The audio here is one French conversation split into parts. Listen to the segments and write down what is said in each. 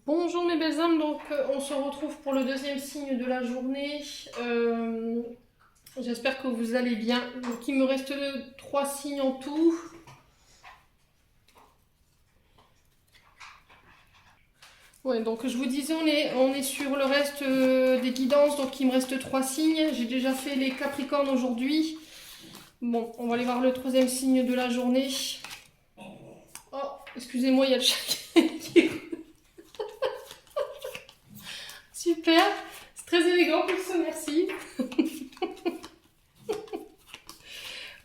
Bonjour mes belles âmes, donc on se retrouve pour le deuxième signe de la journée. J'espère que vous allez bien. Donc il me reste 3 signes en tout. Ouais, donc je vous disais, on est sur le reste des guidances, donc il me reste 3 signes. J'ai déjà fait les Capricornes aujourd'hui. Bon, on va aller voir le troisième signe de la journée. Oh, excusez-moi, il y a le chat qui... Super, c'est très élégant pour ce, merci.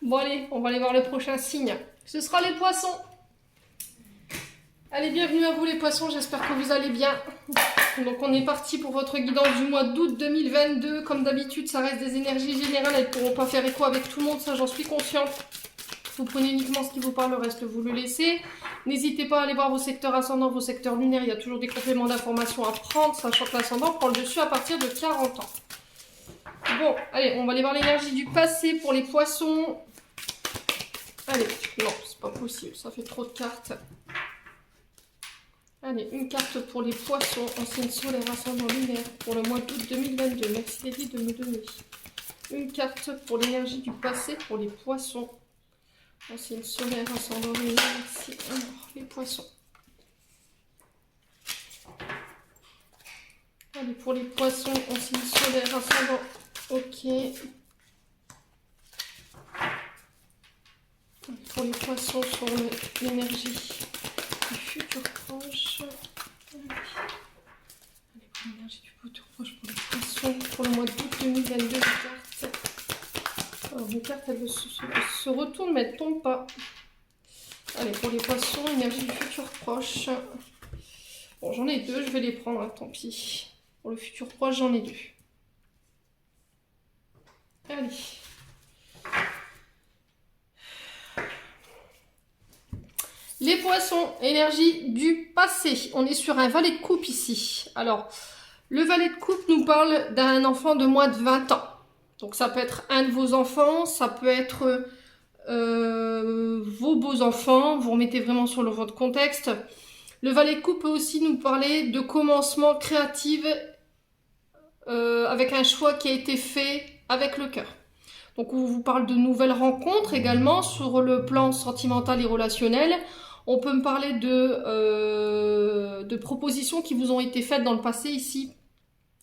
Bon allez, on va aller voir le prochain signe. Ce sera les poissons. Allez, bienvenue à vous les poissons, j'espère que vous allez bien. Donc on est parti pour votre guidance du mois d'août 2022. Comme d'habitude, ça reste des énergies générales, elles ne pourront pas faire écho avec tout le monde, ça j'en suis consciente. Vous prenez uniquement ce qui vous parle, le reste vous le laissez. N'hésitez pas à aller voir vos secteurs ascendants, vos secteurs lunaires, il y a toujours des compléments d'informations à prendre, sachant que l'ascendant prend le dessus à partir de 40 ans. Bon, allez, on va aller voir l'énergie du passé pour les poissons. Allez, non, c'est pas possible, ça fait trop de cartes. Allez, une carte pour les poissons en signe solaire ascendant lunaire pour le mois d'août 2022. Merci Lady de me donner. Une carte pour l'énergie du passé pour les poissons en signe solaire ascendant lunaire. Merci. Alors, les poissons. Allez, pour les poissons en signe solaire ascendant. Ok. Pour les poissons sur l'énergie du futur proche. Allez, pour l'énergie du futur proche pour les poissons pour le mois d'août 2022. Les cartes. Alors, les cartes, elles se retournent, mais elles ne tombent pas. Allez, pour les poissons, énergie du futur proche. Bon, j'en ai 2, je vais les prendre, hein, tant pis. Pour le futur proche, j'en ai 2. Allez. Les poissons, énergie du passé. On est sur un valet de coupe ici. Alors, le valet de coupe nous parle d'un enfant de moins de 20 ans. Donc ça peut être un de vos enfants, ça peut être vos beaux-enfants. Vous remettez vraiment sur votre contexte. Le valet de coupe peut aussi nous parler de commencement créatif avec un choix qui a été fait avec le cœur. Donc on vous parle de nouvelles rencontres également sur le plan sentimental et relationnel. On peut me parler de propositions qui vous ont été faites dans le passé ici,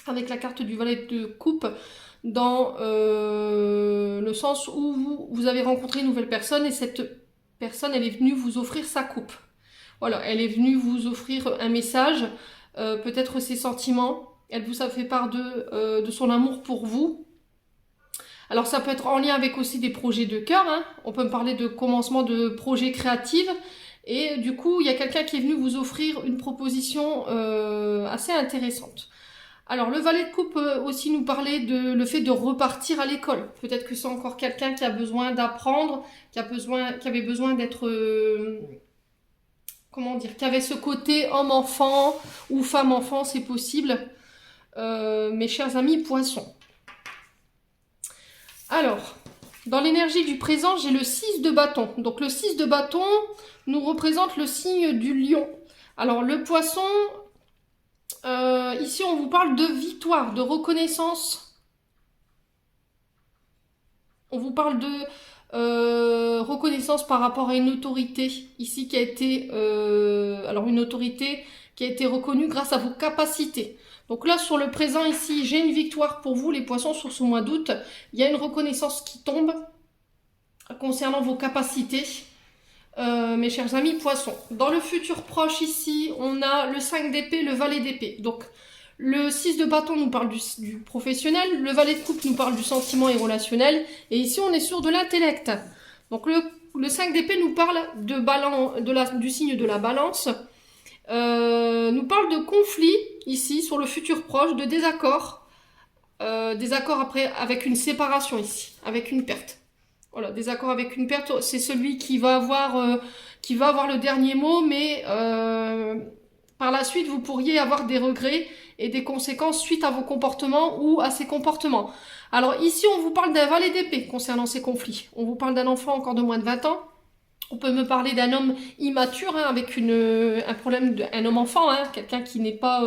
avec la carte du valet de coupe, dans le sens où vous avez rencontré une nouvelle personne et cette personne, elle est venue vous offrir sa coupe. Voilà, elle est venue vous offrir un message, peut-être ses sentiments. Elle vous a fait part de son amour pour vous. Alors ça peut être en lien avec aussi des projets de cœur, hein. On peut me parler de commencement de projets créatifs. Et du coup, il y a quelqu'un qui est venu vous offrir une proposition assez intéressante. Alors, le valet de coupe peut aussi nous parler de le fait de repartir à l'école. Peut-être que c'est encore quelqu'un qui a besoin d'apprendre, qui avait besoin d'être... comment dire, qui avait ce côté homme-enfant ou femme-enfant, c'est possible. Mes chers amis poissons. Alors, dans l'énergie du présent, j'ai le 6 de bâton. Donc le 6 de bâton nous représente le signe du lion. Alors le poisson, ici on vous parle de victoire, de reconnaissance. On vous parle de reconnaissance par rapport à une autorité ici qui a été... alors une autorité qui a été reconnue grâce à vos capacités. Donc là, sur le présent ici, j'ai une victoire pour vous, les poissons, sur ce mois d'août. Il y a une reconnaissance qui tombe concernant vos capacités, mes chers amis poissons. Dans le futur proche ici, on a le 5 d'épée, le valet d'épée. Donc, le 6 de bâton nous parle du professionnel, le valet de coupe nous parle du sentiment et relationnel, et ici, on est sur de l'intellect. Donc, le 5 d'épée nous parle du signe de la balance, nous parle de conflit ici sur le futur proche, de désaccord, désaccord après avec une séparation ici, avec une perte. Voilà, désaccord avec une perte, c'est celui qui va avoir le dernier mot, mais par la suite vous pourriez avoir des regrets et des conséquences suite à vos comportements ou à ces comportements. Alors ici on vous parle d'un valet d'épée concernant ces conflits. On vous parle d'un enfant encore de moins de 20 ans. On peut me parler d'un homme immature, hein, avec un problème, un homme enfant, hein, quelqu'un qui n'est pas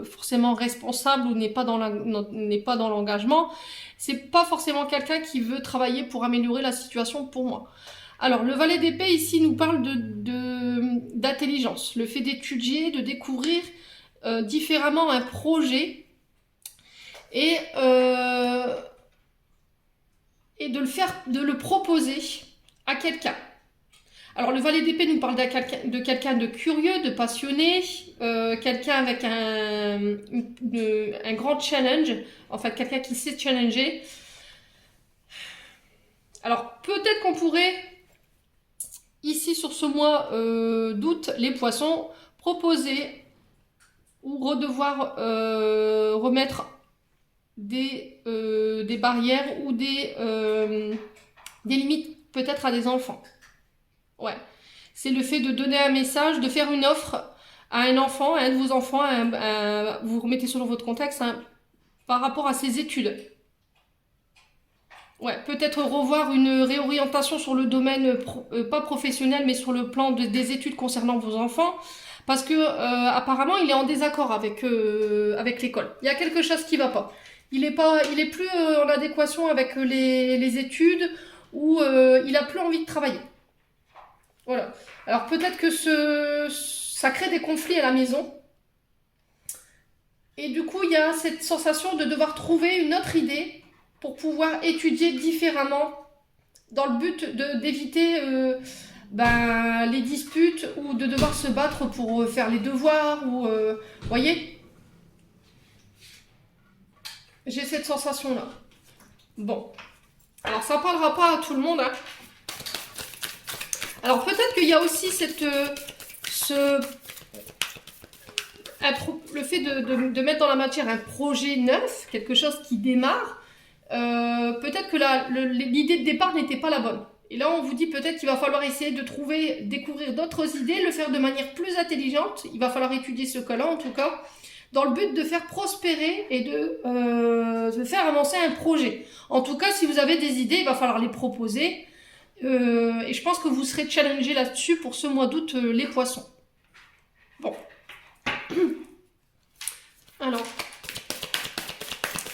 forcément responsable ou n'est pas dans l'engagement. C'est pas forcément quelqu'un qui veut travailler pour améliorer la situation pour moi. Alors, le valet d'épée ici nous parle d'intelligence, le fait d'étudier, de découvrir différemment un projet et de le proposer à quelqu'un. Alors, le valet d'épée nous parle de quelqu'un de curieux, de passionné, quelqu'un avec un grand challenge, en fait, quelqu'un qui sait challenger. Alors, peut-être qu'on pourrait, ici, sur ce mois d'août, les poissons, proposer ou devoir remettre des barrières ou des limites, peut-être à des enfants. Ouais, c'est le fait de donner un message, de faire une offre à un enfant, à un de vos enfants, vous remettez selon votre contexte, hein, par rapport à ses études. Ouais, peut-être revoir une réorientation sur le domaine, pas professionnel, mais sur le plan des études concernant vos enfants, parce que apparemment il est en désaccord avec l'école. Il y a quelque chose qui va pas. Il est plus en adéquation avec les études, ou il a plus envie de travailler. Voilà. Alors peut-être que ça crée des conflits à la maison. Et du coup, il y a cette sensation de devoir trouver une autre idée pour pouvoir étudier différemment dans le but d'éviter les disputes ou de devoir se battre pour faire les devoirs. Voyez ? J'ai cette sensation-là. Bon. Alors ça ne parlera pas à tout le monde, hein. Alors peut-être qu'il y a aussi le fait de mettre dans la matière un projet neuf, quelque chose qui démarre. Peut-être que l'idée de départ n'était pas la bonne. Et là, on vous dit peut-être qu'il va falloir essayer de découvrir d'autres idées, le faire de manière plus intelligente. Il va falloir étudier ce cas-là, en tout cas, dans le but de faire prospérer et de faire avancer un projet. En tout cas, si vous avez des idées, il va falloir les proposer. Et je pense que vous serez challengés là-dessus pour ce mois d'août, les poissons. Bon. Alors,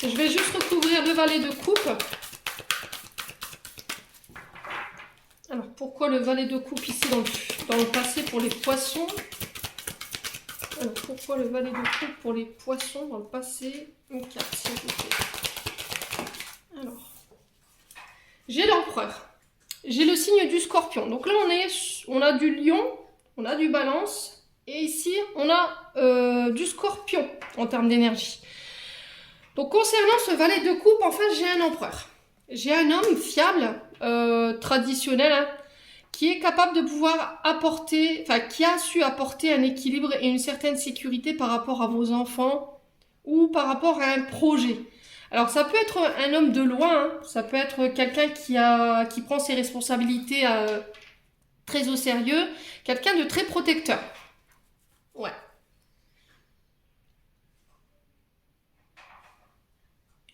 je vais juste recouvrir le valet de coupe. Alors, pourquoi le valet de coupe ici dans le passé pour les poissons? Alors, pourquoi le valet de coupe pour les poissons dans le passé? Une carte, s'il vous plaît. Alors, j'ai l'empereur. J'ai le signe du scorpion. Donc là, on a du lion, on a du balance. Et ici, on a du scorpion en termes d'énergie. Donc concernant ce valet de coupe, en fait, j'ai un empereur. J'ai un homme fiable, traditionnel, hein, qui est capable de pouvoir apporter, enfin qui a su apporter un équilibre et une certaine sécurité par rapport à vos enfants ou par rapport à un projet. Alors ça peut être un homme de loin, hein, ça peut être quelqu'un qui prend ses responsabilités très au sérieux, quelqu'un de très protecteur. Ouais.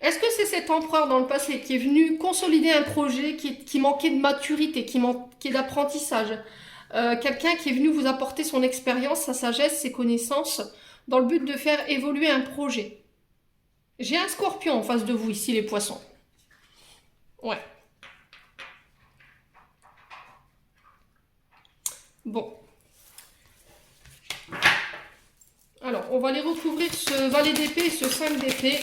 Est-ce que c'est cet empereur dans le passé qui est venu consolider un projet qui manquait de maturité, qui manquait d'apprentissage, quelqu'un qui est venu vous apporter son expérience, sa sagesse, ses connaissances, dans le but de faire évoluer un projet? J'ai un scorpion en face de vous ici, les poissons. Ouais. Bon. Alors, on va aller recouvrir ce valet d'épée et ce 5 d'épée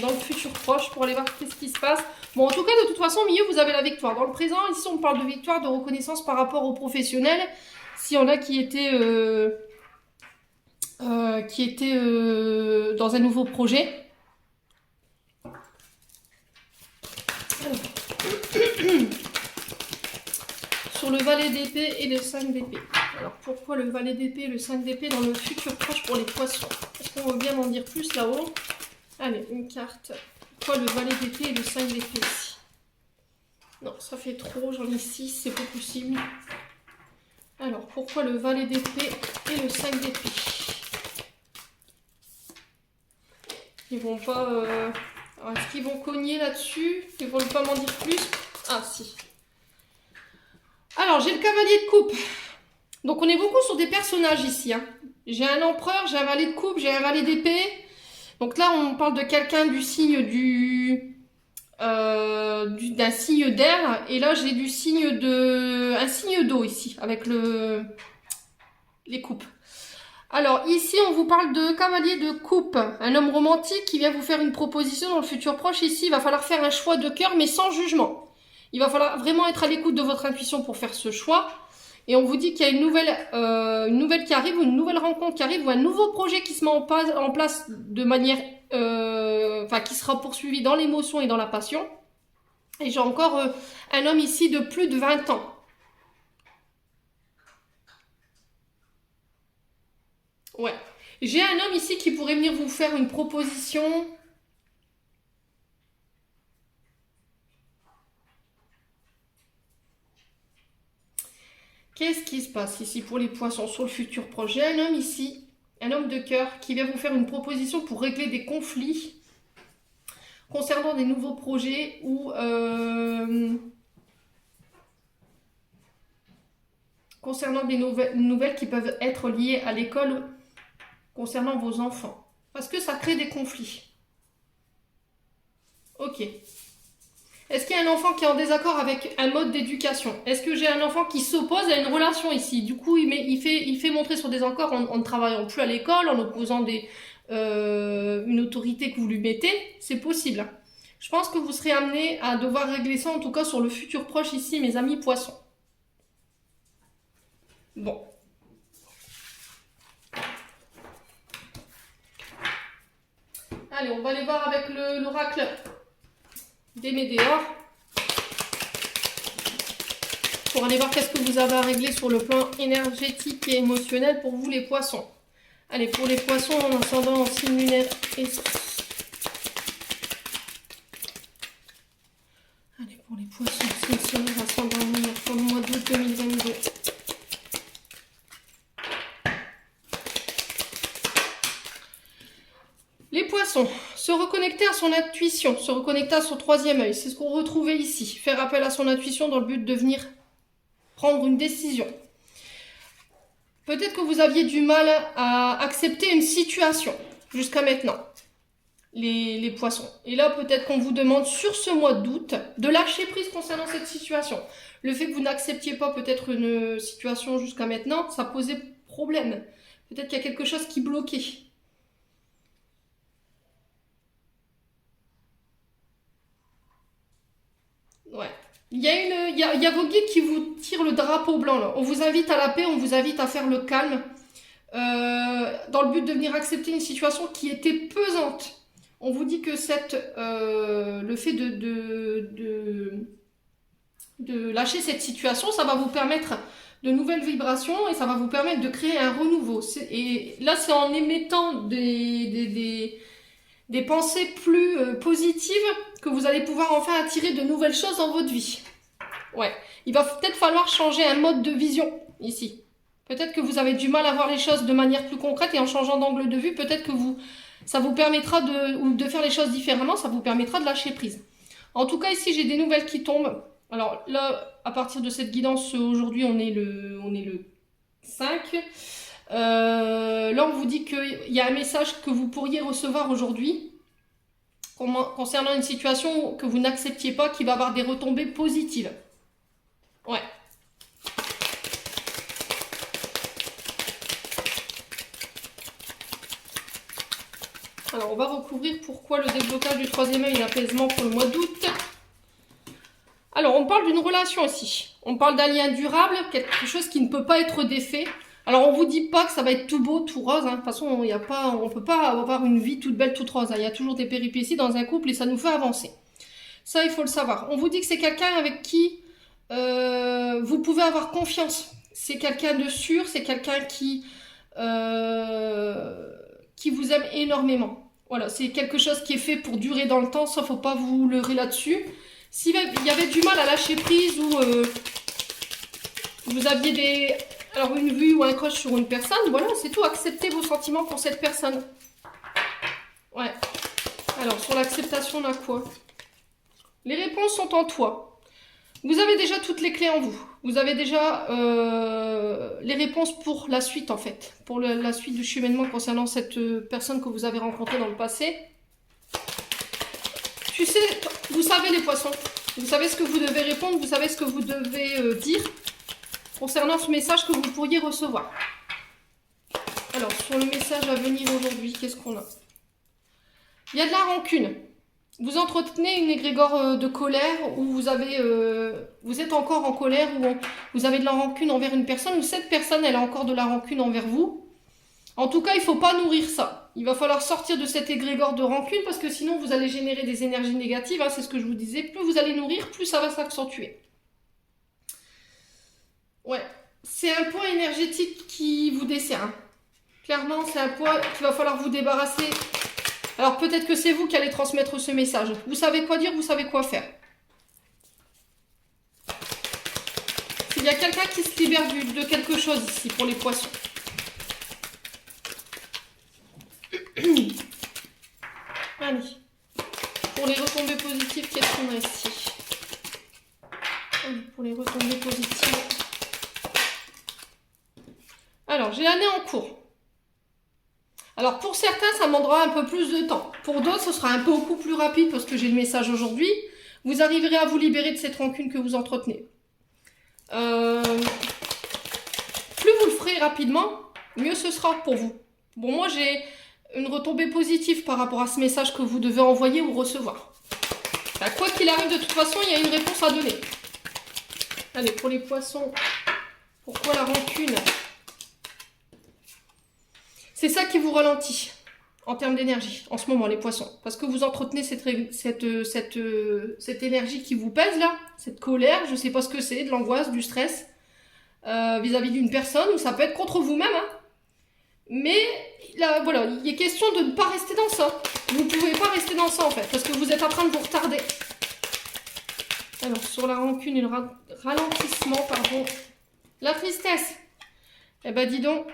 dans le futur proche pour aller voir qu'est-ce qui se passe. Bon, en tout cas, de toute façon, au milieu, vous avez la victoire. Dans le présent, ici, on parle de victoire, de reconnaissance par rapport aux professionnels. S'il y en a qui étaient dans un nouveau projet. Alors. Sur le valet d'épée et le 5 d'épée. Alors, pourquoi le valet d'épée et le 5 d'épée dans le futur proche pour les poissons? Est-ce qu'on veut bien m'en dire plus là-haut? Allez, une carte. Pourquoi le valet d'épée et le 5 d'épée ici? Non, ça fait trop, j'en ai 6, c'est pas possible. Alors, pourquoi le valet d'épée et le 5 d'épée? Ils vont pas... Alors, est-ce qu'ils vont cogner là-dessus? Ils vont pas m'en dire plus? Ah, si. Alors, j'ai le cavalier de coupe. Donc, on est beaucoup sur des personnages ici. Hein. J'ai un empereur, j'ai un valet de coupe, j'ai un valet d'épée. Donc là, on parle de quelqu'un du signe d'un signe d'air. Et là, j'ai du signe un signe d'eau ici, avec les coupes. Alors, ici, on vous parle de cavalier de coupe. Un homme romantique qui vient vous faire une proposition dans le futur proche. Ici, il va falloir faire un choix de cœur, mais sans jugement. Il va falloir vraiment être à l'écoute de votre intuition pour faire ce choix. Et on vous dit qu'il y a une nouvelle qui arrive, ou une nouvelle rencontre qui arrive, ou un nouveau projet qui se met en place de manière... qui sera poursuivi dans l'émotion et dans la passion. Et j'ai encore un homme ici de plus de 20 ans. Ouais. J'ai un homme ici qui pourrait venir vous faire une proposition. Qu'est-ce qui se passe ici pour les poissons sur le futur projet? Un homme ici, un homme de cœur qui vient vous faire une proposition pour régler des conflits concernant des nouveaux projets ou concernant des nouvelles qui peuvent être liées à l'école concernant vos enfants. Parce que ça crée des conflits. Ok. Est-ce qu'il y a un enfant qui est en désaccord avec un mode d'éducation? Est-ce que j'ai un enfant qui s'oppose à une relation ici? Du coup, il fait montrer son désaccord en ne travaillant plus à l'école, en opposant une autorité que vous lui mettez. C'est possible. Je pense que vous serez amené à devoir régler ça, en tout cas sur le futur proche ici, mes amis poissons. Bon. Allez, on va aller voir avec l'oracle des Médéors pour aller voir qu'est-ce que vous avez à régler sur le plan énergétique et émotionnel pour vous les poissons. Allez, pour les poissons en ascendant en signe lunaire et... Allez, pour les poissons, signe solaire ascendant lunaire pour le mois d'août 2022. Les poissons, se reconnecter à son intuition, se reconnecter à son troisième œil, c'est ce qu'on retrouvait ici. Faire appel à son intuition dans le but de venir prendre une décision. Peut-être que vous aviez du mal à accepter une situation jusqu'à maintenant, les poissons. Et là, peut-être qu'on vous demande sur ce mois d'août de lâcher prise concernant cette situation. Le fait que vous n'acceptiez pas peut-être une situation jusqu'à maintenant, ça posait problème. Peut-être qu'il y a quelque chose qui bloquait. Ouais. Il y a vos guides qui vous tirent le drapeau blanc là. On vous invite à la paix, on vous invite à faire le calme. Dans le but de venir accepter une situation qui était pesante. On vous dit que le fait de lâcher cette situation, ça va vous permettre de nouvelles vibrations et ça va vous permettre de créer un renouveau. Et là, c'est en émettant des pensées plus positives que vous allez pouvoir enfin attirer de nouvelles choses dans votre vie. Ouais, il va peut-être falloir changer un mode de vision ici. Peut-être que vous avez du mal à voir les choses de manière plus concrète et en changeant d'angle de vue, peut-être que ça vous permettra de faire les choses différemment, ça vous permettra de lâcher prise. En tout cas, ici, j'ai des nouvelles qui tombent. Alors là, à partir de cette guidance, aujourd'hui, on est le 5. Là, on vous dit qu'il y a un message que vous pourriez recevoir aujourd'hui concernant une situation que vous n'acceptiez pas, qui va avoir des retombées positives. Ouais. Alors, on va recouvrir pourquoi le déblocage du troisième œil et l'apaisement pour le mois d'août. Alors, on parle d'une relation ici. On parle d'un lien durable, quelque chose qui ne peut pas être défait. Alors, on vous dit pas que ça va être tout beau, tout rose. Hein. De toute façon, on ne peut pas avoir une vie toute belle, toute rose. Hein. Il y a toujours des péripéties dans un couple et ça nous fait avancer. Ça, il faut le savoir. On vous dit que c'est quelqu'un avec qui vous pouvez avoir confiance. C'est quelqu'un de sûr, c'est quelqu'un qui vous aime énormément. Voilà, c'est quelque chose qui est fait pour durer dans le temps, ça faut pas vous leurrer là-dessus. S'il y avait du mal à lâcher prise ou vous aviez une vue ou un crush sur une personne, voilà, c'est tout, acceptez vos sentiments pour cette personne. Ouais. Alors, sur l'acceptation, on a quoi? Les réponses sont en toi. Vous avez déjà toutes les clés en vous. Vous avez déjà les réponses pour la suite, en fait. Pour la suite du cheminement concernant cette personne que vous avez rencontrée dans le passé. Tu sais, vous savez les poissons. Vous savez ce que vous devez répondre. Vous savez ce que vous devez dire concernant ce message que vous pourriez recevoir. Alors, sur le message à venir aujourd'hui, qu'est-ce qu'on a? Il y a de la rancune. Vous entretenez une égrégore de colère où vous êtes encore en colère, où vous avez de la rancune envers une personne, ou cette personne, elle a encore de la rancune envers vous. En tout cas, il ne faut pas nourrir ça. Il va falloir sortir de cet égrégore de rancune parce que sinon, vous allez générer des énergies négatives. Hein, c'est ce que je vous disais. Plus vous allez nourrir, plus ça va s'accentuer. Ouais, c'est un poids énergétique qui vous dessert. Hein. Clairement, c'est un poids qu'il va falloir vous débarrasser. Alors peut-être que c'est vous qui allez transmettre ce message. Vous savez quoi dire, vous savez quoi faire. Il y a quelqu'un qui se libère de quelque chose ici pour les poissons. Allez. Pour les retombées positives, qu'est-ce qu'on a ici? Allez, pour les retombées positives. Alors, j'ai l'année en cours. Alors pour certains, ça demandera un peu plus de temps. Pour d'autres, ce sera un peu beaucoup plus rapide parce que j'ai le message aujourd'hui. Vous arriverez à vous libérer de cette rancune que vous entretenez. Plus vous le ferez rapidement, mieux ce sera pour vous. Bon, moi j'ai une retombée positive par rapport à ce message que vous devez envoyer ou recevoir. Enfin, quoi qu'il arrive, de toute façon, il y a une réponse à donner. Allez, pour les poissons, pourquoi la rancune ? C'est ça qui vous ralentit en termes d'énergie en ce moment, les poissons. Parce que vous entretenez cette énergie qui vous pèse là, cette colère, je ne sais pas ce que c'est, de l'angoisse, du stress vis-à-vis d'une personne, ou ça peut être contre vous-même. Hein. Mais là, voilà, il est question de ne pas rester dans ça. Vous ne pouvez pas rester dans ça en fait, parce que vous êtes en train de vous retarder. Alors, sur la rancune et le ralentissement, pardon, la tristesse. Eh ben dis donc,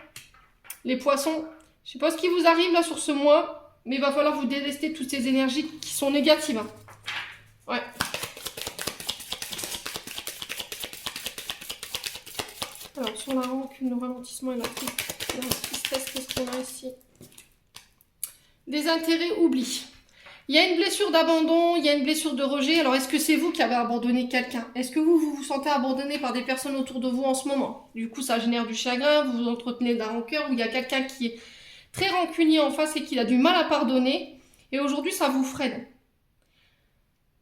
les poissons, je sais pas ce qui vous arrive là sur ce mois, mais il va falloir vous délester toutes ces énergies qui sont négatives. Hein. Ouais. Alors, sur la rancune, le ralentissement et la tristesse, qu'est-ce qu'on a ici? Des intérêts, oubli. Il y a une blessure d'abandon, il y a une blessure de rejet. Alors, est-ce que c'est vous qui avez abandonné quelqu'un? Est-ce que vous vous sentez abandonné par des personnes autour de vous en ce moment? Du coup, ça génère du chagrin, vous vous entretenez de la rancœur, ou il y a quelqu'un qui est très rancunier en face et qui a du mal à pardonner. Et aujourd'hui, ça vous freine.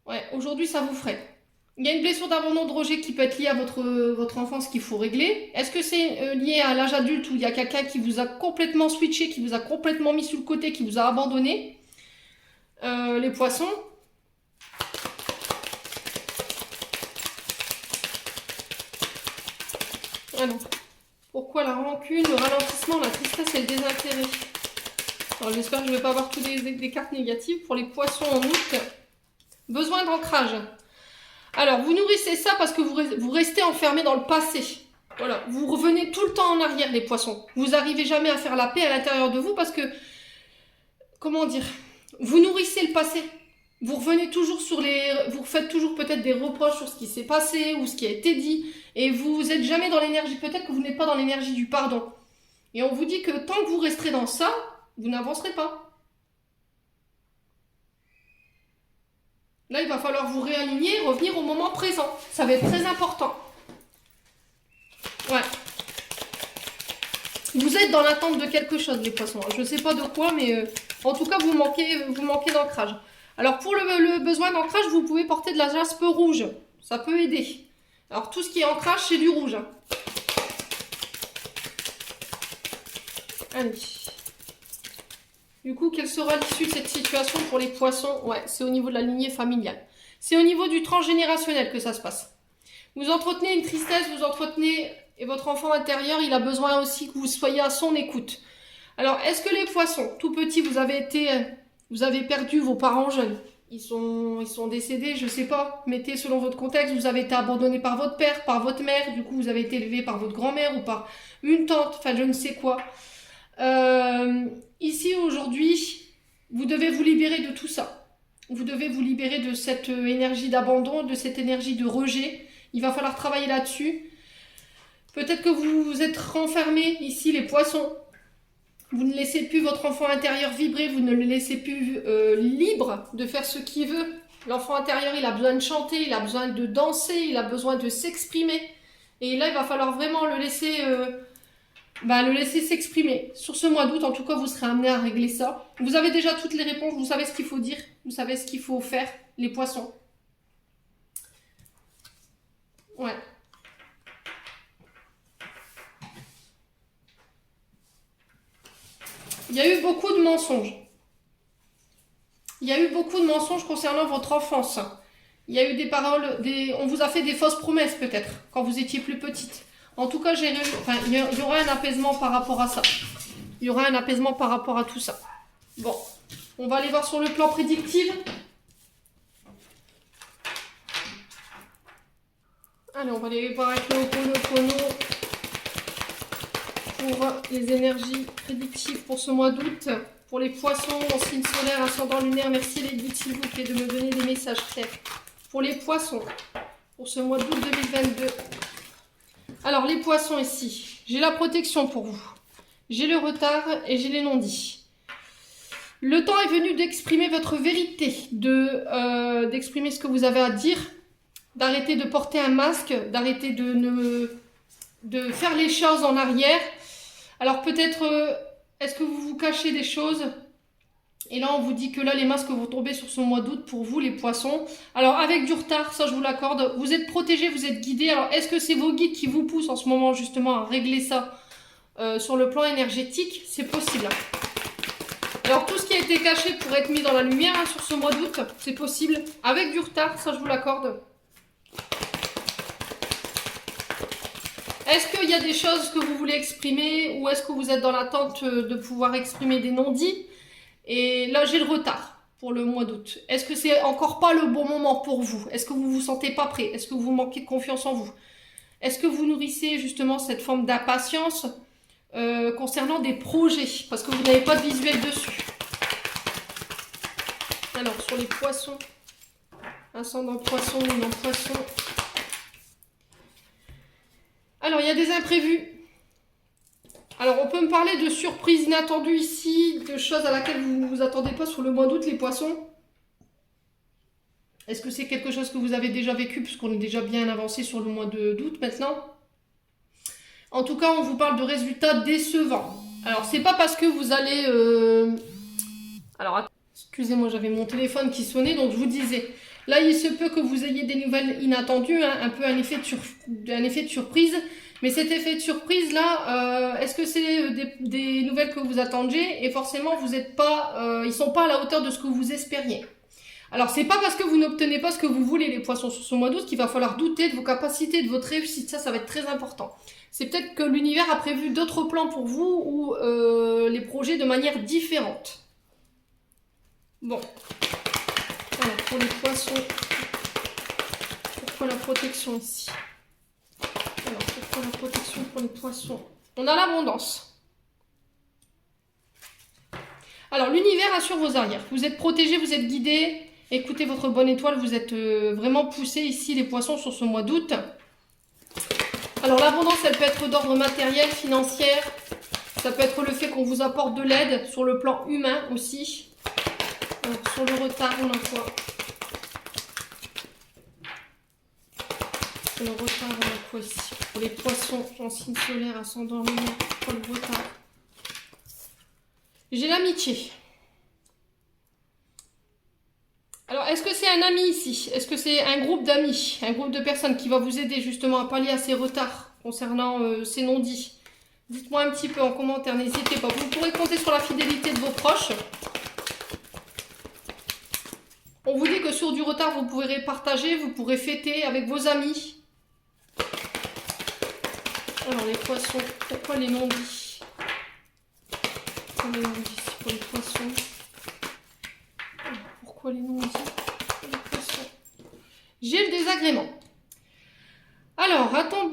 Ouais, aujourd'hui, ça vous freine. Il y a une blessure d'abandon, de rejet qui peut être liée à votre enfance qu'il faut régler. Est-ce que c'est lié à l'âge adulte où il y a quelqu'un qui vous a complètement switché, qui vous a complètement mis sur le côté, qui vous a abandonné? Les poissons. Alors, pourquoi la rancune, le ralentissement, la tristesse et le désintérêt? Alors, j'espère que je ne vais pas avoir toutes des cartes négatives. Pour les poissons en août, besoin d'ancrage. Alors, vous nourrissez ça parce que vous restez enfermé dans le passé. Voilà, vous revenez tout le temps en arrière, les poissons. Vous n'arrivez jamais à faire la paix à l'intérieur de vous parce que, comment dire, vous nourrissez le passé. Vous revenez toujours vous faites toujours peut-être des reproches sur ce qui s'est passé ou ce qui a été dit. Et vous n'êtes jamais dans l'énergie, peut-être que vous n'êtes pas dans l'énergie du pardon. Et on vous dit que tant que vous resterez dans ça, vous n'avancerez pas. Là, il va falloir vous réaligner, revenir au moment présent. Ça va être très important. Ouais. Vous êtes dans l'attente de quelque chose, les poissons. Je ne sais pas de quoi, mais en tout cas, vous manquez d'ancrage. Alors, pour le besoin d'ancrage, vous pouvez porter de la jaspe rouge. Ça peut aider. Alors, tout ce qui est ancrage, c'est du rouge. Hein. Allez. Du coup, quelle sera l'issue de cette situation pour les poissons? Ouais, c'est au niveau de la lignée familiale. C'est au niveau du transgénérationnel que ça se passe. Vous entretenez une tristesse, vous entretenez... Et votre enfant intérieur, il a besoin aussi que vous soyez à son écoute. Alors, est-ce que les poissons, tout petits, vous avez perdu vos parents jeunes? Ils sont décédés, je sais pas. Mettez selon votre contexte, vous avez été abandonné par votre père, par votre mère. Du coup, vous avez été élevé par votre grand-mère ou par une tante, enfin, je ne sais quoi. Ici, aujourd'hui, vous devez vous libérer de tout ça. Vous devez vous libérer de cette énergie d'abandon, de cette énergie de rejet. Il va falloir travailler là-dessus. Peut-être que vous vous êtes renfermés ici, les poissons. Vous ne laissez plus votre enfant intérieur vibrer, vous ne le laissez plus libre de faire ce qu'il veut. L'enfant intérieur, il a besoin de chanter, il a besoin de danser, il a besoin de s'exprimer. Et là, il va falloir vraiment le laisser s'exprimer. Sur ce mois d'août, en tout cas, vous serez amené à régler ça. Vous avez déjà toutes les réponses, vous savez ce qu'il faut dire, vous savez ce qu'il faut faire, les poissons. Ouais. Il y a eu beaucoup de mensonges. Il y a eu beaucoup de mensonges concernant votre enfance. Il y a eu des paroles, on vous a fait des fausses promesses peut-être, quand vous étiez plus petite. En tout cas, il y aura un apaisement par rapport à ça. Il y aura un apaisement par rapport à tout ça. Bon, on va aller voir sur le plan prédictif. Allez, on va aller voir avec le Ho'oponopono pour les énergies prédictives pour ce mois d'août. Pour les poissons en signe solaire, ascendant lunaire, merci les guides s'il vous plaît de me donner des messages clairs. Pour les poissons, pour ce mois d'août 2022. Alors les poissons ici, j'ai la protection pour vous. J'ai le retard et j'ai les non-dits. Le temps est venu d'exprimer votre vérité, d'exprimer ce que vous avez à dire, d'arrêter de porter un masque, d'arrêter de faire les choses en arrière. Alors peut-être, est-ce que vous vous cachez des choses? Et là, on vous dit que là, les masques vont tomber sur ce mois d'août pour vous, les poissons. Alors, avec du retard, ça, je vous l'accorde. Vous êtes protégés, vous êtes guidés. Alors, est-ce que c'est vos guides qui vous poussent en ce moment, justement, à régler ça sur le plan énergétique? C'est possible. Alors, tout ce qui a été caché pourrait être mis dans la lumière hein, sur ce mois d'août. C'est possible. Avec du retard, ça, je vous l'accorde. Est-ce qu'il y a des choses que vous voulez exprimer ou est-ce que vous êtes dans l'attente de pouvoir exprimer des non-dits? Et là, j'ai le retard pour le mois d'août. Est-ce que c'est encore pas le bon moment pour vous? Est-ce que vous vous sentez pas prêt? Est-ce que vous manquez de confiance en vous? Est-ce que vous nourrissez justement cette forme d'impatience concernant des projets? Parce que vous n'avez pas de visuel dessus. Alors, sur les poissons, ascendant poisson, non poisson. Alors, il y a des imprévus. Alors, on peut me parler de surprises inattendues ici, de choses à laquelle vous ne vous attendez pas sur le mois d'août, les poissons. Est-ce que c'est quelque chose que vous avez déjà vécu, puisqu'on est déjà bien avancé sur le mois d'août maintenant? En tout cas, on vous parle de résultats décevants. Alors, c'est pas parce que vous allez... Alors, excusez-moi, j'avais mon téléphone qui sonnait, donc je vous disais... Là, il se peut que vous ayez des nouvelles inattendues, hein, un peu un effet de surprise. Mais cet effet de surprise là, est-ce que c'est des nouvelles que vous attendiez? Et forcément, vous êtes pas, ils sont pas à la hauteur de ce que vous espériez. Alors, c'est pas parce que vous n'obtenez pas ce que vous voulez, les poissons, sur ce mois d'août, qu'il va falloir douter de vos capacités, de votre réussite. Ça va être très important. C'est peut-être que l'univers a prévu d'autres plans pour vous ou les projets de manière différente. Bon. Alors, pour les poissons, pourquoi la protection ici? Alors, pourquoi la protection pour les poissons? On a l'abondance. Alors, l'univers assure vos arrières. Vous êtes protégés, vous êtes guidés. Écoutez votre bonne étoile, vous êtes vraiment poussés ici, les poissons, sur ce mois d'août. Alors, l'abondance, elle peut être d'ordre matériel, financière. Ça peut être le fait qu'on vous apporte de l'aide sur le plan humain aussi. Alors, sur le retard, on a quoi? Sur le retard, on a quoi ici? Pour les poissons en signe solaire, ascendant lunaire, pour le retard. J'ai l'amitié. Alors, est-ce que c'est un ami ici? Est-ce que c'est un groupe d'amis? Un groupe de personnes qui va vous aider justement à pallier à ces retards concernant ces non-dits? Dites-moi un petit peu en commentaire, n'hésitez pas. Vous pourrez compter sur la fidélité de vos proches. On vous dit que sur du retard, vous pourrez partager, vous pourrez fêter avec vos amis. Alors les poissons, pourquoi les non-dits? Pourquoi les non-dits pour les poissons? Pourquoi les non-dits pour les poissons? J'ai le désagrément. Alors, attends.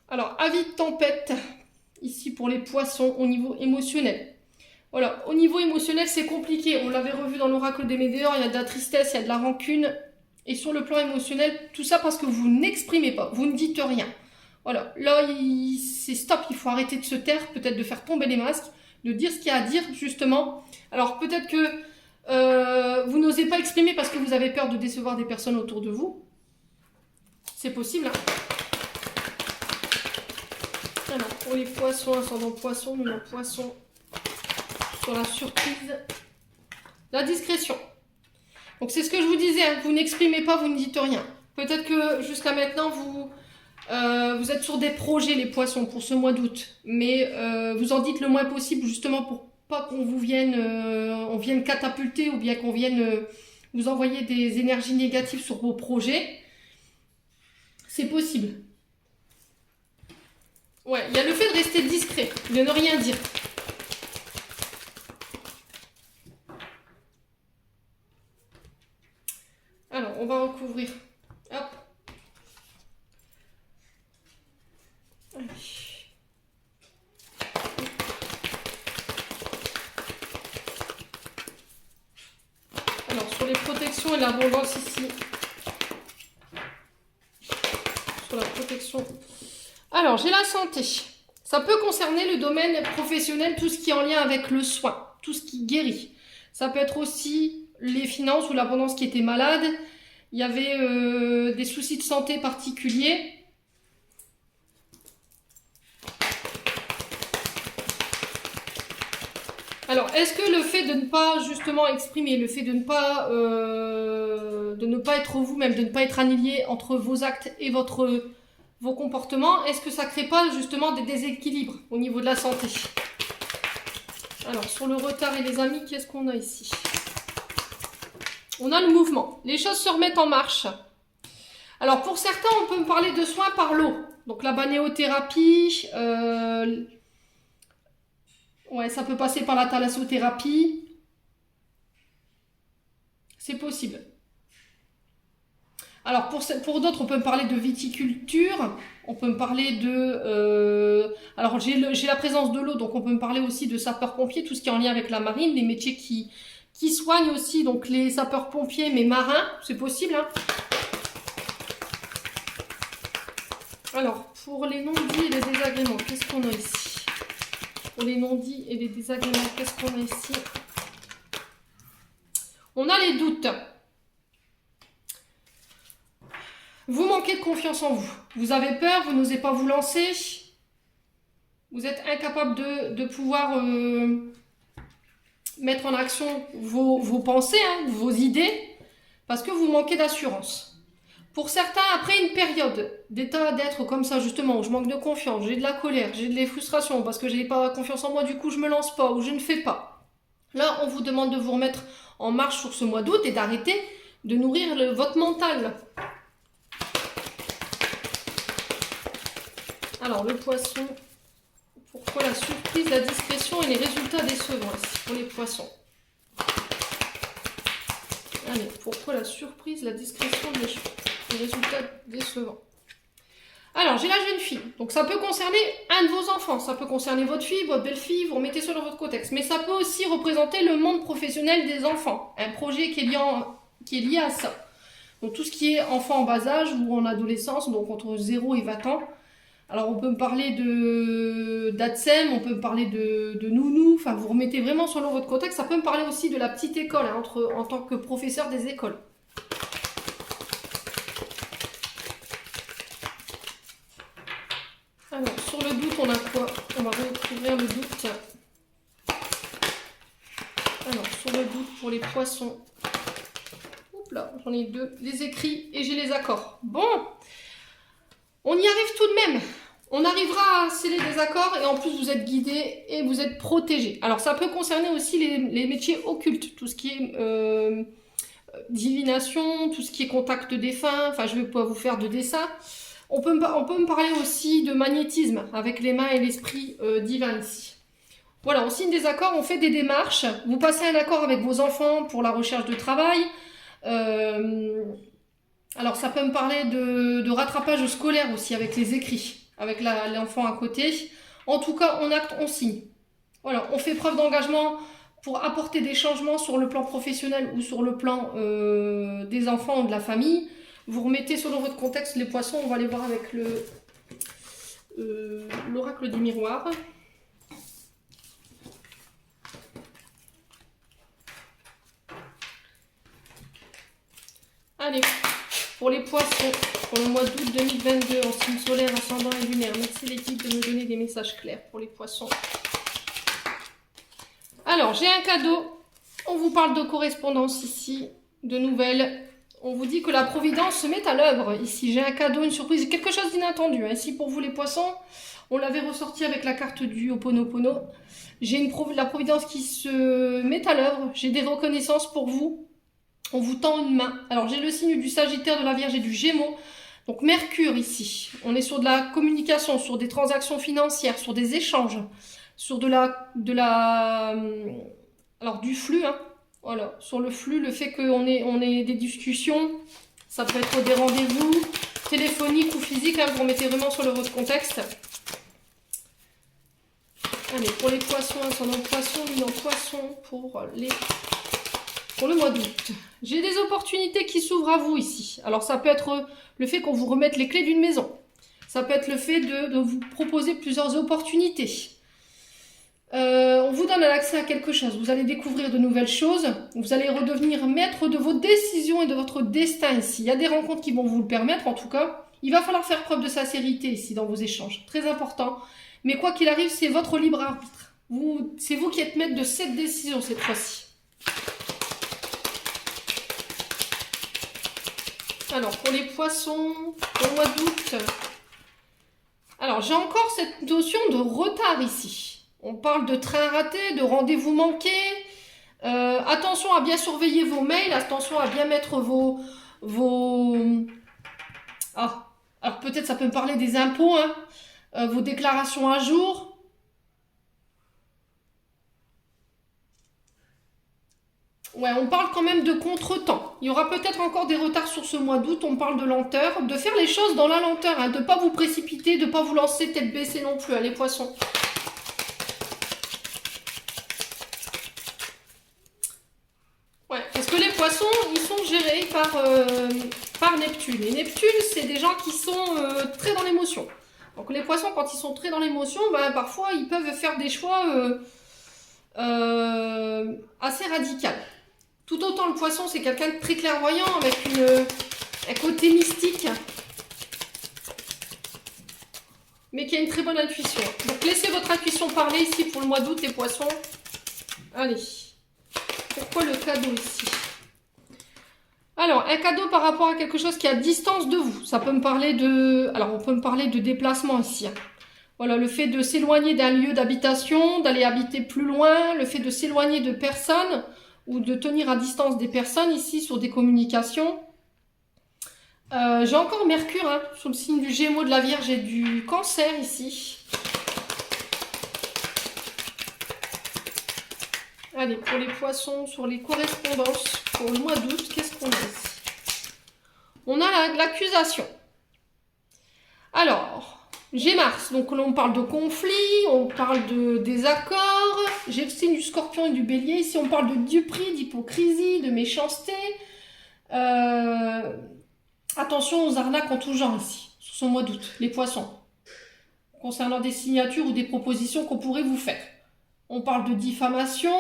Alors, avis de tempête, ici pour les poissons au niveau émotionnel. Voilà, au niveau émotionnel, c'est compliqué. On l'avait revu dans l'oracle des météores, il y a de la tristesse, il y a de la rancune. Et sur le plan émotionnel, tout ça parce que vous n'exprimez pas, vous ne dites rien. Voilà, là, c'est stop, il faut arrêter de se taire, peut-être de faire tomber les masques, de dire ce qu'il y a à dire, justement. Alors, peut-être que vous n'osez pas exprimer parce que vous avez peur de décevoir des personnes autour de vous. C'est possible, hein. Alors, pour les poissons, ascendant poisson, nous, poisson, sur la surprise, la discrétion. Donc, c'est ce que je vous disais, hein, vous n'exprimez pas, vous ne dites rien. Peut-être que jusqu'à maintenant, vous êtes sur des projets, les poissons, pour ce mois d'août, mais vous en dites le moins possible, justement pour pas qu'on vous vienne, on vienne catapulter ou bien qu'on vienne vous envoyer des énergies négatives sur vos projets. C'est possible. Ouais, il y a le fait de rester discret, de ne rien dire. Alors, on va recouvrir. Hop. Allez. Alors, sur les protections et l'abondance ici. Sur la protection. Alors, j'ai la santé. Ça peut concerner le domaine professionnel, tout ce qui est en lien avec le soin, tout ce qui guérit. Ça peut être aussi les finances ou l'abondance qui était malade. Il y avait des soucis de santé particuliers. Alors, est-ce que le fait de ne pas justement exprimer, le fait de ne pas être vous-même, de ne pas être aligné entre vos actes et vos comportements, est-ce que ça ne crée pas justement des déséquilibres au niveau de la santé? Alors, sur le retard et les amis, qu'est-ce qu'on a ici? On a le mouvement. Les choses se remettent en marche. Alors, pour certains, on peut me parler de soins par l'eau. Donc, la balnéothérapie, ouais, ça peut passer par la thalassothérapie. C'est possible. Alors, pour d'autres, on peut me parler de viticulture. On peut me parler de... alors, j'ai la présence de l'eau, donc on peut me parler aussi de sapeurs-pompiers, tout ce qui est en lien avec la marine, les métiers qui soignent aussi, donc les sapeurs-pompiers, mais marins, c'est possible, hein. Alors, pour les non-dits et les désagréments, qu'est-ce qu'on a ici? Pour les non-dits et les désagréments, qu'est-ce qu'on a ici? On a les doutes. Vous manquez de confiance en vous. Vous avez peur, vous n'osez pas vous lancer. Vous êtes incapable de pouvoir mettre en action vos pensées, hein, vos idées, parce que vous manquez d'assurance. Pour certains, après une période d'état d'être comme ça, justement, où je manque de confiance, j'ai de la colère, j'ai des frustrations, parce que je n'ai pas confiance en moi, du coup je ne me lance pas, ou je ne fais pas. Là, on vous demande de vous remettre en marche sur ce mois d'août et d'arrêter de nourrir votre mental. Alors, le poisson, pourquoi la surprise, la discrétion et les résultats décevants ici pour les poissons? Allez, pourquoi la surprise, la discrétion et les résultats décevants? Alors, j'ai la jeune fille. Donc, ça peut concerner un de vos enfants. Ça peut concerner votre fille, votre belle-fille. Vous remettez ça dans votre contexte. Mais ça peut aussi représenter le monde professionnel des enfants. Un projet qui est lié à ça. Donc, tout ce qui est enfant en bas âge ou en adolescence, donc entre 0 et 20 ans. Alors, on peut me parler d'ATSEM, on peut me parler de nounou. Enfin, vous remettez vraiment selon votre contexte. Ça peut me parler aussi de la petite école, hein, en tant que professeur des écoles. Alors, sur le doute, on a quoi? On va recouvrir le doute. Alors, sur le doute, pour les poissons. Oups là, j'en ai deux. Les écrits et j'ai les accords. Bon, on y arrive tout de même. On arrivera à sceller des accords et en plus, vous êtes guidé et vous êtes protégé. Alors, ça peut concerner aussi les métiers occultes. Tout ce qui est divination, tout ce qui est contact défunt. Enfin, je ne vais pas vous faire de dessin. On peut me parler aussi de magnétisme avec les mains et l'esprit divin ici. Voilà, on signe des accords, on fait des démarches. Vous passez un accord avec vos enfants pour la recherche de travail. Alors, ça peut me parler de rattrapage scolaire aussi avec les écrits, avec l'enfant à côté. En tout cas, on acte, on signe. Voilà, on fait preuve d'engagement pour apporter des changements sur le plan professionnel ou sur le plan des enfants ou de la famille. Vous remettez selon votre contexte les poissons. On va aller voir avec l'oracle du miroir. Allez, pour les poissons, pour le mois d'août 2022, en signe solaire, ascendant et lunaire. Merci l'équipe de me donner des messages clairs pour les poissons. Alors, j'ai un cadeau. On vous parle de correspondance ici, de nouvelles. On vous dit que la providence se met à l'œuvre. Ici, j'ai un cadeau, une surprise, quelque chose d'inattendu. Ici, pour vous les poissons, on l'avait ressorti avec la carte du Ho'oponopono. J'ai la providence qui se met à l'œuvre. J'ai des reconnaissances pour vous. On vous tend une main. Alors, j'ai le signe du Sagittaire, de la Vierge et du Gémeaux. Donc, Mercure ici. On est sur de la communication, sur des transactions financières, sur des échanges, sur alors, du flux, hein. Voilà, sur le flux, le fait qu'on ait des discussions, ça peut être des rendez-vous téléphoniques ou physiques, hein, vous remettez vraiment sur le votre contexte. Allez, pour les poissons, ascendant poisson, lune en poisson, pour le mois d'août. J'ai des opportunités qui s'ouvrent à vous ici. Alors ça peut être le fait qu'on vous remette les clés d'une maison. Ça peut être le fait de vous proposer plusieurs opportunités. On vous donne l'accès à quelque chose. Vous allez découvrir de nouvelles choses. Vous allez redevenir maître de vos décisions et de votre destin ici. Il y a des rencontres qui vont vous le permettre en tout cas. Il va falloir faire preuve de sincérité ici dans vos échanges. Très important. Mais quoi qu'il arrive, c'est votre libre arbitre. C'est vous qui êtes maître de cette décision cette fois-ci. Alors, pour les poissons, pour le mois d'août. Alors, j'ai encore cette notion de retard ici. On parle de train raté, de rendez-vous manqué. Attention à bien surveiller vos mails. Attention à bien mettre Ah, alors peut-être ça peut me parler des impôts, hein. Vos déclarations à jour. Ouais, on parle quand même de contretemps. Il y aura peut-être encore des retards sur ce mois d'août. On parle de lenteur, de faire les choses dans la lenteur, hein, de ne pas vous précipiter, de ne pas vous lancer tête baissée non plus, hein, les poissons. Ouais, parce que les poissons, ils sont gérés par Neptune. Et Neptune, c'est des gens qui sont très dans l'émotion. Donc les poissons, quand ils sont très dans l'émotion, ben, parfois, ils peuvent faire des choix assez radicaux. Tout autant le poisson, c'est quelqu'un de très clairvoyant, avec un côté mystique, mais qui a une très bonne intuition. Donc laissez votre intuition parler ici pour le mois d'août, les poissons. Allez, pourquoi le cadeau ici? Alors, un cadeau par rapport à quelque chose qui est à distance de vous. Ça peut me parler de... Alors, on peut me parler de déplacement ici. Voilà, le fait de s'éloigner d'un lieu d'habitation, d'aller habiter plus loin, le fait de s'éloigner de personnes ou de tenir à distance des personnes ici sur des communications. J'ai encore Mercure, hein, sous le signe du Gémeaux, de la Vierge et du Cancer ici. Allez, pour les poissons, sur les correspondances, pour le mois d'août, qu'est-ce qu'on a ici? On a l'accusation. Alors, j'ai Mars, donc là on parle de conflit, on parle de désaccord. J'ai le signe du Scorpion et du Bélier. Ici on parle de duperie, d'hypocrisie, de méchanceté. Attention aux arnaques en tout genre ici, sur ce mois d'août, les poissons. Concernant des signatures ou des propositions qu'on pourrait vous faire. On parle de diffamation,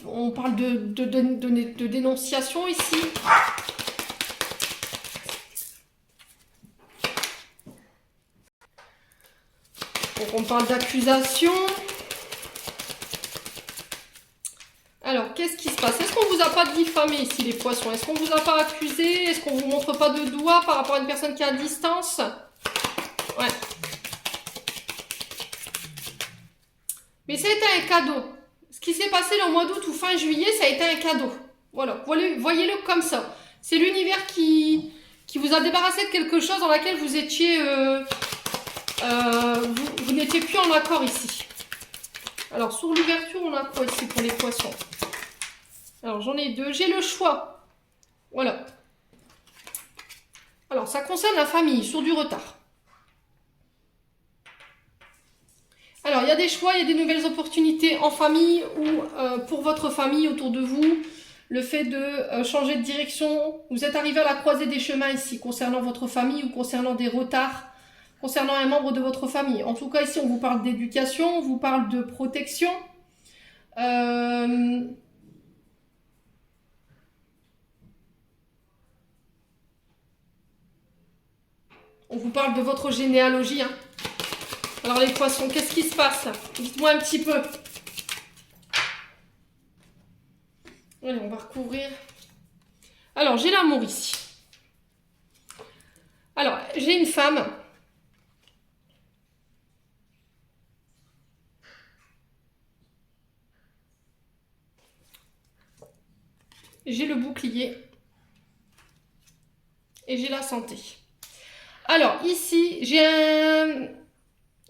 on parle de dénonciation ici. Donc on parle d'accusation. Alors, qu'est-ce qui se passe? Est-ce qu'on vous a pas diffamé ici, les poissons? Est-ce qu'on vous a pas accusé? Est-ce qu'on vous montre pas de doigt par rapport à une personne qui est à distance? Ouais. Mais ça a été un cadeau. Ce qui s'est passé le mois d'août ou fin juillet, ça a été un cadeau. Voilà, voyez-le comme ça. C'est l'univers qui vous a débarrassé de quelque chose dans laquelle vous étiez... vous n'étiez plus en accord ici. Alors, sur l'ouverture, on a quoi ici pour les poissons? Alors, j'en ai deux. J'ai le choix. Voilà. Alors, ça concerne la famille, sur du retard. Alors, il y a des choix, il y a des nouvelles opportunités en famille ou pour votre famille autour de vous, le fait de changer de direction. Vous êtes arrivé à la croisée des chemins ici, concernant votre famille ou concernant des retards, concernant un membre de votre famille. En tout cas, ici, on vous parle d'éducation, on vous parle de protection. On vous parle de votre généalogie. Hein. Alors les poissons, qu'est-ce qui se passe? Dites-moi un petit peu. Allez, on va recouvrir. Alors, j'ai l'amour ici. Alors, j'ai une femme. J'ai le bouclier. Et j'ai la santé. Alors, ici, j'ai un...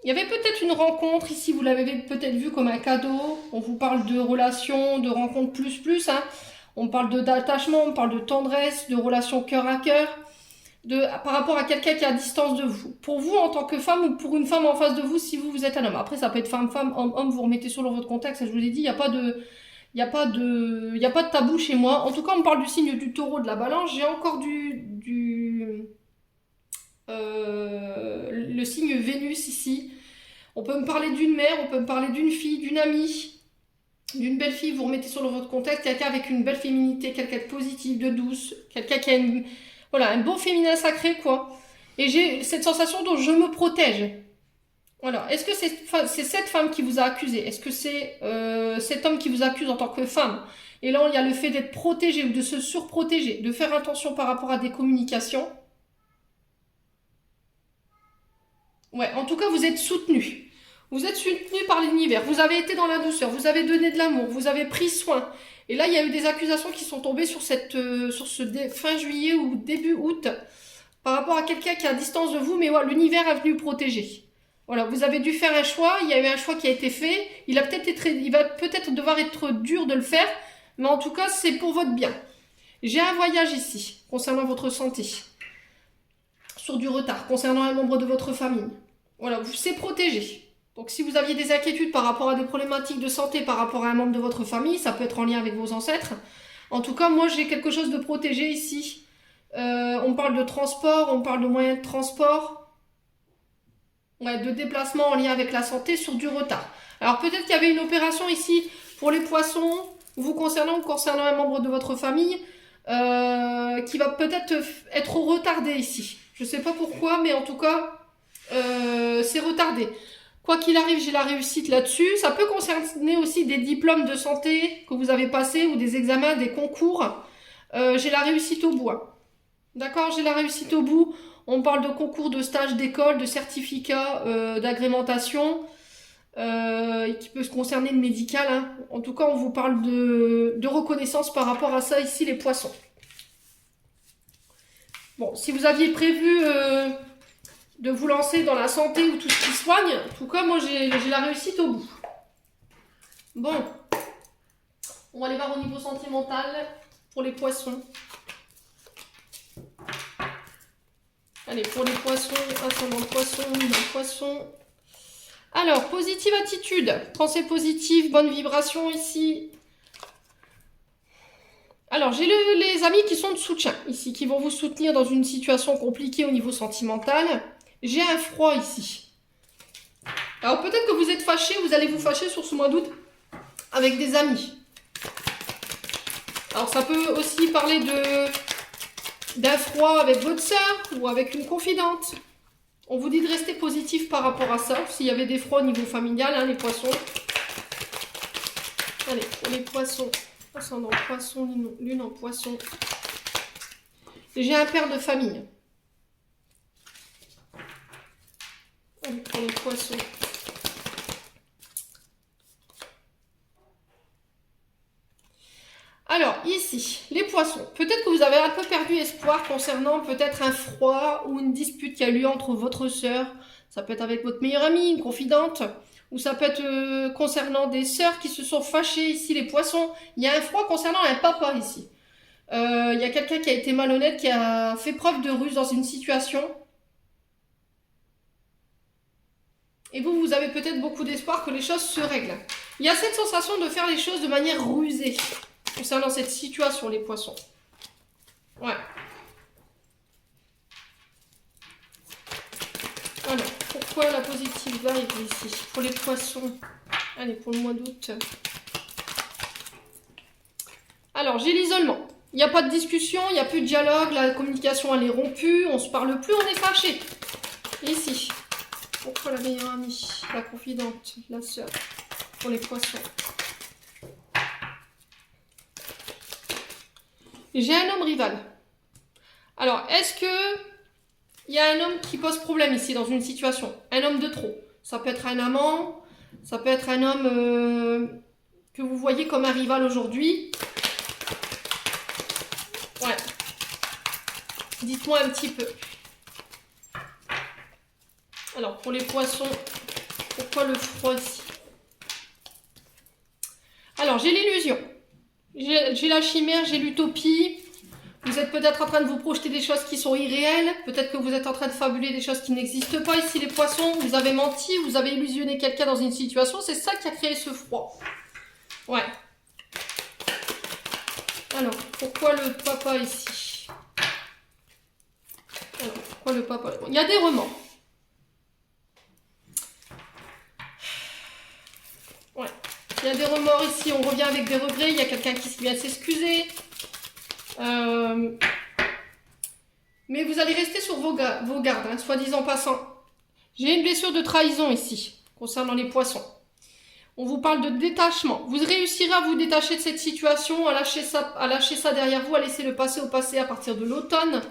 Il y avait peut-être une rencontre, ici vous l'avez peut-être vu comme un cadeau. On vous parle de relations, de rencontres plus, hein. On parle d'attachement, on parle de tendresse, de relations cœur à cœur, par rapport à quelqu'un qui est à distance de vous. Pour vous en tant que femme ou pour une femme en face de vous si vous êtes un homme. Après ça peut être femme, homme, vous remettez selon votre contexte, je vous l'ai dit, il n'y a pas de tabou chez moi. En tout cas, on me parle du signe du taureau, de la balance. J'ai encore le signe Vénus ici. On peut me parler d'une mère, on peut me parler d'une fille, d'une amie, d'une belle fille. Vous remettez sur votre contexte quelqu'un avec une belle féminité, quelqu'un de positif, de douce, quelqu'un qui a voilà, un beau féminin sacré, quoi. Et j'ai cette sensation dont je me protège. Voilà. Est-ce que c'est cette femme qui vous a accusé? Est-ce que c'est cet homme qui vous accuse en tant que femme? Et là, il y a le fait d'être protégé ou de se surprotéger, de faire attention par rapport à des communications. Ouais, en tout cas, vous êtes soutenu. Vous êtes soutenu par l'univers. Vous avez été dans la douceur. Vous avez donné de l'amour. Vous avez pris soin. Et là, il y a eu des accusations qui sont tombées sur fin juillet ou début août par rapport à quelqu'un qui est à distance de vous. Mais ouais, l'univers est venu protéger. Voilà, vous avez dû faire un choix. Il y a eu un choix qui a été fait. Il va peut-être devoir être dur de le faire. Mais en tout cas, c'est pour votre bien. J'ai un voyage ici concernant votre santé. Sur du retard, concernant un membre de votre famille. Voilà, c'est protégé. Donc si vous aviez des inquiétudes par rapport à des problématiques de santé, par rapport à un membre de votre famille, ça peut être en lien avec vos ancêtres. En tout cas, moi j'ai quelque chose de protégé ici. On parle de transport, on parle de moyens de transport. Ouais, de déplacement en lien avec la santé sur du retard. Alors peut-être qu'il y avait une opération ici pour les poissons, vous concernant ou concernant un membre de votre famille, qui va peut-être être retardé ici. Je ne sais pas pourquoi, mais en tout cas, c'est retardé. Quoi qu'il arrive, j'ai la réussite là-dessus. Ça peut concerner aussi des diplômes de santé que vous avez passés ou des examens, des concours. J'ai la réussite au bout. D'accord, j'ai la réussite au bout. On parle de concours, de stages, d'école, de certificats, d'agrémentation, qui peut se concerner le médical. Hein. En tout cas, on vous parle de reconnaissance par rapport à ça ici, les poissons. Bon, si vous aviez prévu de vous lancer dans la santé ou tout ce qui soigne, en tout cas, moi, j'ai la réussite au bout. Bon, on va aller voir au niveau sentimental pour les poissons. Allez, pour les poissons, ascendant poisson, poisson. Alors, positive attitude, pensée positive, bonne vibration ici. Alors, j'ai les amis qui sont de soutien ici, qui vont vous soutenir dans une situation compliquée au niveau sentimental. J'ai un froid ici. Alors, peut-être que vous êtes fâché, vous allez vous fâcher sur ce mois d'août avec des amis. Alors, ça peut aussi parler d'un froid avec votre sœur ou avec une confidente. On vous dit de rester positif par rapport à ça. S'il y avait des froids au niveau familial, hein, les poissons. Allez, pour les poissons. Ascendant poisson, lune en poisson. J'ai un père de famille. Allez, pour les poissons. Alors, ici, les poissons. Peut-être que vous avez un peu perdu espoir concernant peut-être un froid ou une dispute qui a lieu entre votre sœur. Ça peut être avec votre meilleure amie, une confidente. Ou ça peut être concernant des sœurs qui se sont fâchées ici, les poissons. Il y a un froid concernant un papa ici. Il y a quelqu'un qui a été malhonnête, qui a fait preuve de ruse dans une situation. Et vous avez peut-être beaucoup d'espoir que les choses se règlent. Il y a cette sensation de faire les choses de manière rusée concernant cette situation, les poissons. Ouais. Alors, pourquoi la positive vibe ici pour les poissons? Allez, pour le mois d'août. Alors, j'ai l'isolement. Il n'y a pas de discussion, il n'y a plus de dialogue, la communication elle est rompue, on se parle plus, on est fâché. Ici, pourquoi la meilleure amie, la confidente, la sœur, pour les poissons? J'ai un homme rival. Alors, est-ce que il y a un homme qui pose problème ici dans une situation? Un homme de trop. Ça peut être un amant, ça peut être un homme que vous voyez comme un rival aujourd'hui. Ouais. Dites-moi un petit peu. Alors, pour les poissons, pourquoi le froid ici? Alors, j'ai l'illusion. J'ai la chimère, j'ai l'utopie. Vous êtes peut-être en train de vous projeter des choses qui sont irréelles. Peut-être que vous êtes en train de fabuler des choses qui n'existent pas. Ici, les poissons, vous avez menti, vous avez illusionné quelqu'un dans une situation. C'est ça qui a créé ce froid. Ouais. Alors, pourquoi le papa ici? Alors, pourquoi le papa? Il y a des remords. Ouais. Il y a des remords ici, on revient avec des regrets. Il y a quelqu'un qui vient s'excuser. Mais vous allez rester sur vos gardes, hein, soi-disant passant. J'ai une blessure de trahison ici, concernant les poissons. On vous parle de détachement. Vous réussirez à vous détacher de cette situation, à lâcher ça derrière vous, à laisser le passé au passé à partir de l'automne.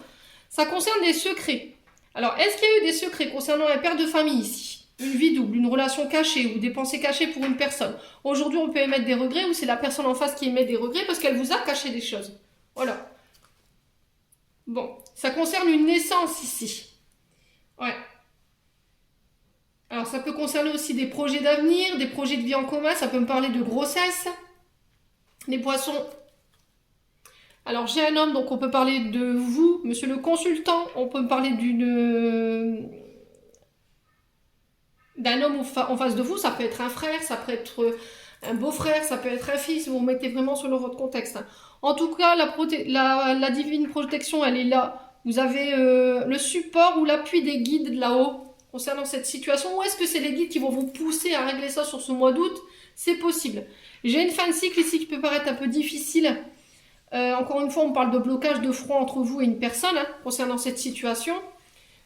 Ça concerne des secrets. Alors, est-ce qu'il y a eu des secrets concernant un père de famille ici? Une vie double, une relation cachée ou des pensées cachées pour une personne. Aujourd'hui, on peut émettre des regrets ou c'est la personne en face qui émet des regrets parce qu'elle vous a caché des choses. Voilà. Bon, ça concerne une naissance ici. Ouais. Alors, ça peut concerner aussi des projets d'avenir, des projets de vie en commun. Ça peut me parler de grossesse. Les poissons. Alors, j'ai un homme, donc on peut parler de vous, monsieur le consultant. On peut me parler d'un homme en face de vous. Ça peut être un frère, ça peut être un beau-frère, ça peut être un fils. Vous mettez vraiment selon votre contexte. En tout cas, la divine protection, elle est là. Vous avez le support ou l'appui des guides là-haut concernant cette situation. Ou est-ce que c'est les guides qui vont vous pousser à régler ça sur ce mois d'août? C'est possible. J'ai une fin de cycle ici qui peut paraître un peu difficile. Encore une fois, on parle de blocage de froid entre vous et une personne hein, concernant cette situation.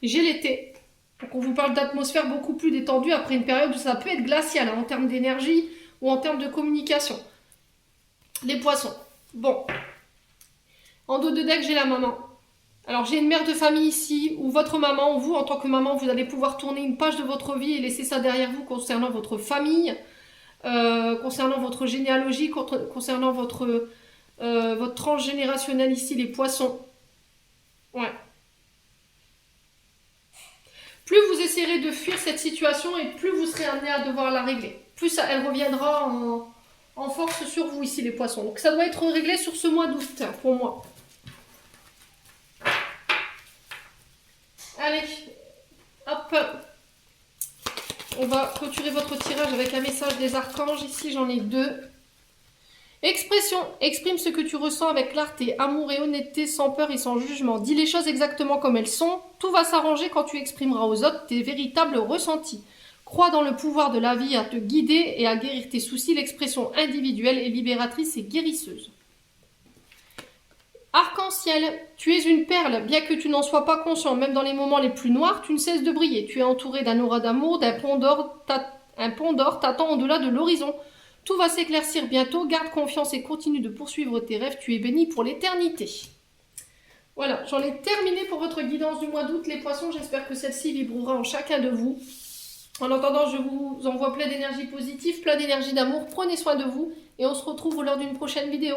J'ai l'été. Donc on vous parle d'atmosphère beaucoup plus détendue après une période où ça peut être glacial hein, en termes d'énergie ou en termes de communication. Les poissons. Bon. En dos de deck, j'ai la maman. Alors, j'ai une mère de famille ici, ou votre maman, ou vous, en tant que maman, vous allez pouvoir tourner une page de votre vie et laisser ça derrière vous concernant votre famille, concernant votre généalogie, concernant votre transgénérationnel ici, les poissons. Ouais. Plus vous essayerez de fuir cette situation et plus vous serez amené à devoir la régler. Plus elle reviendra en force sur vous ici, les poissons. Donc, ça doit être réglé sur ce mois d'août, pour moi. Allez, hop, on va clôturer votre tirage avec un message des archanges. Ici, j'en ai 2. Expression, exprime ce que tu ressens avec clarté, amour et honnêteté, sans peur et sans jugement. Dis les choses exactement comme elles sont. Tout va s'arranger quand tu exprimeras aux autres tes véritables ressentis. Crois dans le pouvoir de la vie à te guider et à guérir tes soucis. L'expression individuelle est libératrice et guérisseuse. Arc-en-ciel, tu es une perle, bien que tu n'en sois pas conscient, même dans les moments les plus noirs, tu ne cesses de briller. Tu es entouré d'un aura d'amour, un pont d'or t'attend au-delà de l'horizon. Tout va s'éclaircir bientôt, garde confiance et continue de poursuivre tes rêves, tu es béni pour l'éternité. Voilà, j'en ai terminé pour votre guidance du mois d'août, les poissons, j'espère que celle-ci vibrera en chacun de vous. En attendant, je vous envoie plein d'énergie positive, plein d'énergie d'amour, prenez soin de vous et on se retrouve lors d'une prochaine vidéo.